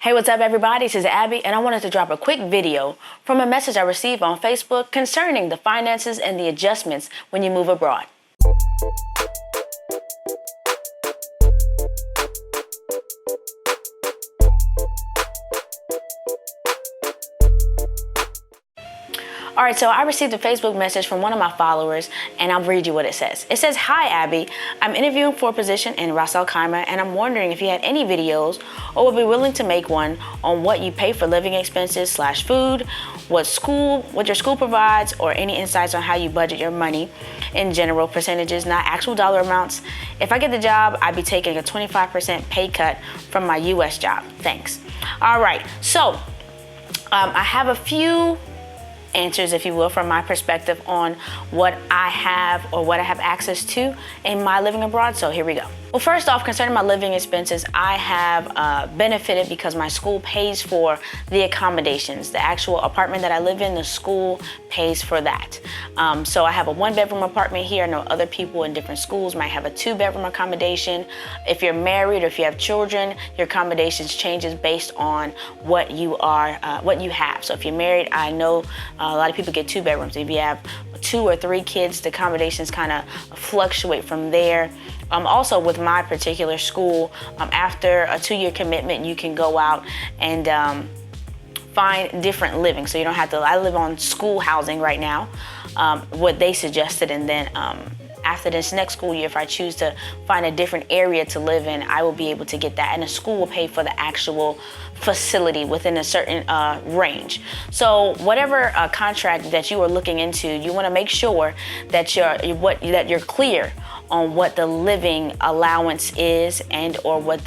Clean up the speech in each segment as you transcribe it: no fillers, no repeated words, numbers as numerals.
Hey, what's up everybody? This is Abby and I wanted to drop a quick video from a message I received on Facebook concerning the finances and the adjustments when you move abroad. All right, so I received a Facebook message from one of my followers, and I'll read you what it says. It says, "Hi, Abby. I'm interviewing for a position in Ras Al Khaimah, and I'm wondering if you had any videos or would be willing to make one on what you pay for living expenses / food, what your school provides, or any insights on how you budget your money in general, percentages, not actual dollar amounts. If I get the job, I'd be taking a 25% pay cut from my U.S. job. Thanks." All right, so I have a few answers, if you will, from my perspective on what I have or what I have access to in my living abroad. So here we go. Well, first off, concerning my living expenses, I have benefited because my school pays for the accommodations. The actual apartment that I live in, the school pays for that. So I have a 1-bedroom apartment here. I know other people in different schools might have a 2-bedroom accommodation. If you're married or if you have children, your accommodations changes based on what you have. So if you're married, I know a lot of people get 2 bedrooms. If you have 2 or 3 kids, the accommodations kind of fluctuate from there. Also with my particular school, after a 2-year commitment, you can go out and find different living. So you don't have to, I live on school housing right now, what they suggested, and then after this next school year, if I choose to find a different area to live in, I will be able to get that, and the school will pay for the actual facility within a certain range. So whatever contract that you are looking into, you want to make sure that you're clear on what the living allowance is and or what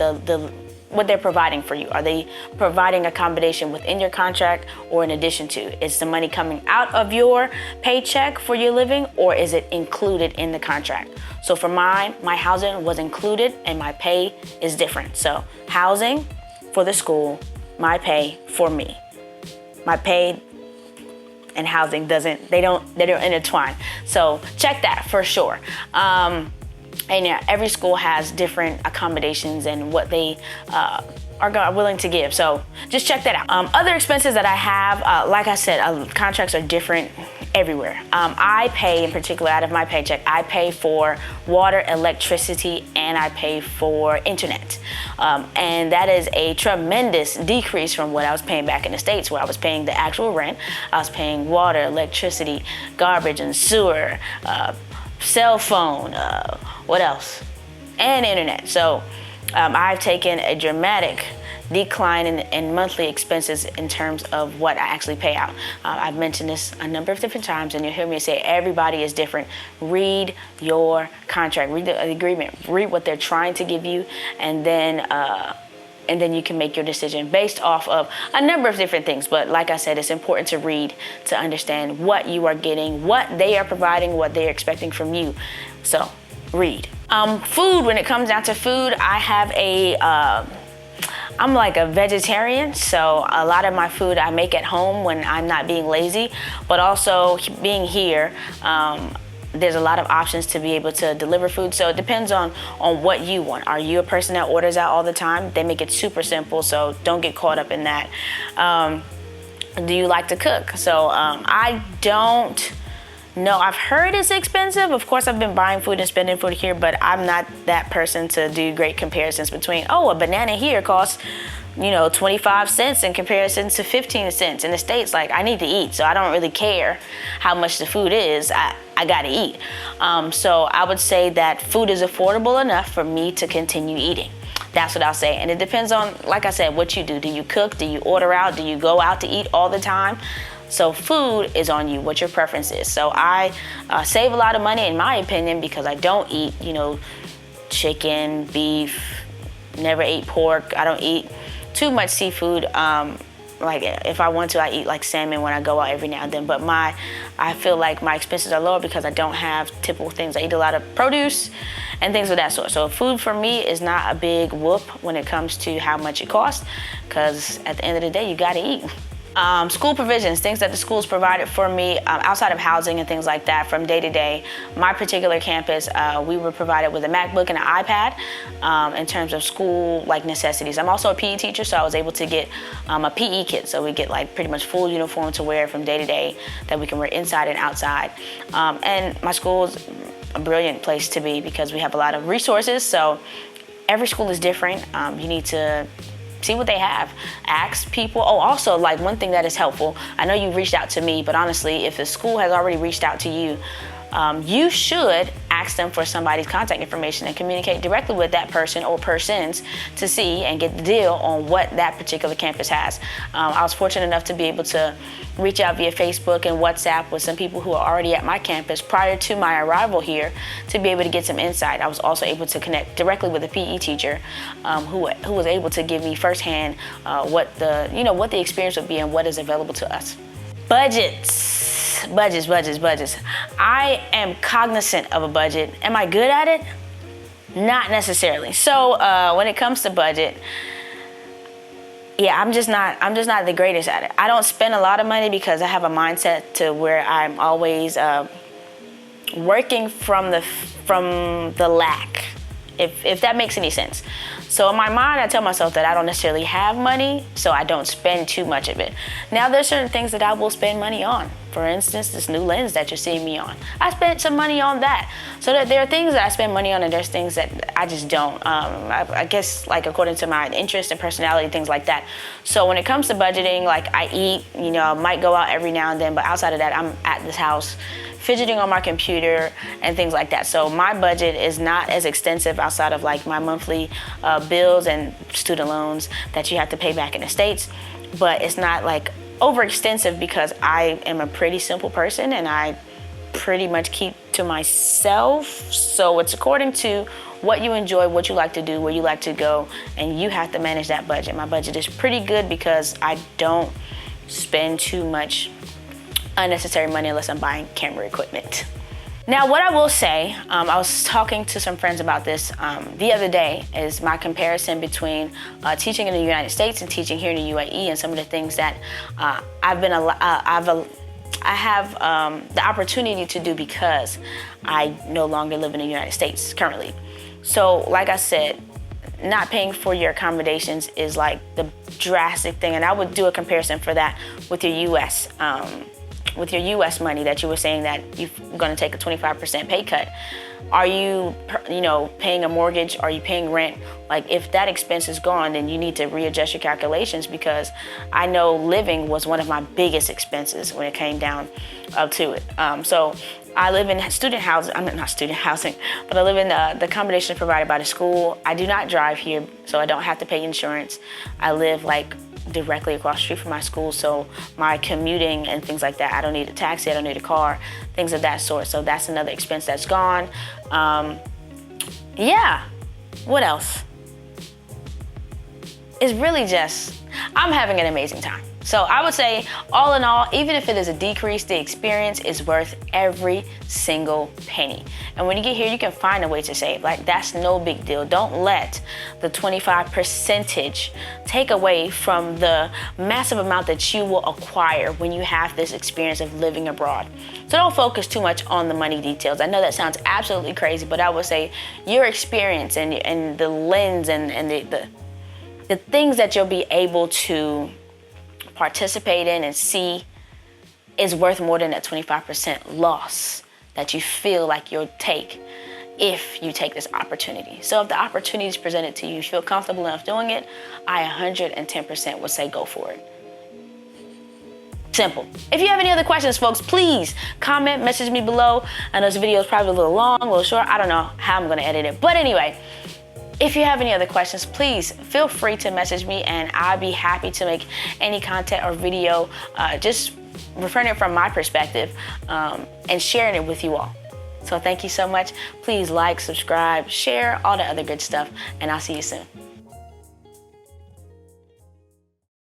what they're providing for you. Are they providing accommodation within your contract or in addition to? Is the money coming out of your paycheck for your living, or is it included in the contract? So for mine, my housing was included and my pay is different. So housing for the school, my pay for me. My pay and housing they don't intertwine. So check that for sure. And yeah, every school has different accommodations and what they are willing to give. So just check that out. Other expenses that I have, like I said, contracts are different everywhere. I pay, in particular, out of my paycheck, I pay for water, electricity, and I pay for internet. And that is a tremendous decrease from what I was paying back in the States, where I was paying the actual rent. I was paying water, electricity, garbage and sewer, cell phone, what else? And internet. So I've taken a dramatic decline in monthly expenses in terms of what I actually pay out. I've mentioned this a number of different times, and you'll hear me say everybody is different. Read your contract, read the agreement, read what they're trying to give you, and then you can make your decision based off of a number of different things. But like I said, it's important to read to understand what you are getting, what they are providing, what they're expecting from you. So read. Food, when it comes down to food, I have I'm like a vegetarian, so a lot of my food I make at home when I'm not being lazy, but also being here, there's a lot of options to be able to deliver food. So it depends on what you want. Are you a person that orders out all the time? They make it super simple, so don't get caught up in that. Do you like to cook? So I don't know. I've heard it's expensive. Of course, I've been buying food and spending food here, but I'm not that person to do great comparisons between, a banana here costs 25 cents in comparison to 15 cents. In the States, like, I need to eat, so I don't really care how much the food is. I gotta eat. So I would say that food is affordable enough for me to continue eating. That's what I'll say. And it depends on, like I said, what you do. Do you cook? Do you order out? Do you go out to eat all the time? So food is on you, what your preference is. So I save a lot of money, in my opinion, because I don't eat, chicken, beef, never ate pork. I don't eat too much seafood. Like if I want to, I eat like salmon when I go out every now and then. But I feel like my expenses are lower because I don't have typical things. I eat a lot of produce and things of that sort. So food for me is not a big whoop when it comes to how much it costs, because at the end of the day, you gotta eat. School provisions, things that the schools provided for me outside of housing and things like that from day to day. My particular campus, we were provided with a MacBook and an iPad in terms of school like necessities. I'm also a PE teacher, so I was able to get a PE kit. So we get like pretty much full uniform to wear from day to day that we can wear inside and outside. And my school is a brilliant place to be because we have a lot of resources. So every school is different. You need to see what they have. Ask people. Oh, also, like one thing that is helpful, I know you reached out to me, but honestly, if the school has already reached out to you, you should ask them for somebody's contact information and communicate directly with that person or persons to see and get the deal on what that particular campus has. I was fortunate enough to be able to reach out via Facebook and WhatsApp with some people who are already at my campus prior to my arrival here to be able to get some insight. I was also able to connect directly with a PE teacher who was able to give me firsthand what the experience would be and what is available to us. Budgets. I am cognizant of a budget. Am I good at it? Not necessarily. So when it comes to budget, yeah, I'm just not the greatest at it. I don't spend a lot of money because I have a mindset to where I'm always working from the lack, if that makes any sense. So in my mind, I tell myself that I don't necessarily have money, so I don't spend too much of it. Now, there's certain things that I will spend money on. For instance, this new lens that you're seeing me on. I spent some money on that. So that there are things that I spend money on and there's things that I just don't. I guess like according to my interest and personality, things like that. So when it comes to budgeting, like I eat, I might go out every now and then, but outside of that, I'm at this house fidgeting on my computer and things like that. So my budget is not as extensive outside of like my monthly bills and student loans that you have to pay back in the States, but it's not like overextensive because I am a pretty simple person and I pretty much keep to myself. So it's according to what you enjoy, what you like to do, where you like to go, and you have to manage that budget. My budget is pretty good because I don't spend too much unnecessary money unless I'm buying camera equipment. Now, what I will say, I was talking to some friends about this the other day, is my comparison between teaching in the United States and teaching here in the UAE, and some of the things that I have the opportunity to do because I no longer live in the United States currently. So, like I said, not paying for your accommodations is like the drastic thing, and I would do a comparison for that with your U.S. With your U.S. money that you were saying that you're going to take a 25% pay cut. Are you, paying a mortgage? Are you paying rent? Like if that expense is gone, then you need to readjust your calculations because I know living was one of my biggest expenses when it came down to it. So I live in student housing. I'm not student housing, but I live in the accommodation provided by the school. I do not drive here, so I don't have to pay insurance. I live like directly across the street from my school, so my commuting and things like that, I don't need a taxi, I don't need a car, things of that sort. So that's another expense that's gone. Yeah, what else? It's really just, I'm having an amazing time. So I would say, all in all, even if it is a decrease, the experience is worth every single penny. And when you get here, you can find a way to save. Like, that's no big deal. Don't let the 25% take away from the massive amount that you will acquire when you have this experience of living abroad. So don't focus too much on the money details. I know that sounds absolutely crazy, but I would say your experience and the lens and the things that you'll be able to participate in and see is worth more than that 25% loss that you feel like you'll take if you take this opportunity. So if the opportunity is presented to you, you feel comfortable enough doing it, I 110% would say go for it. Simple. If you have any other questions, folks, please comment, message me below. I know this video is probably a little long, a little short. I don't know how I'm going to edit it. But anyway, if you have any other questions, please feel free to message me and I'll be happy to make any content or video just referring it from my perspective and sharing it with you all. So thank you so much. Please like, subscribe, share, all the other good stuff, and I'll see you soon.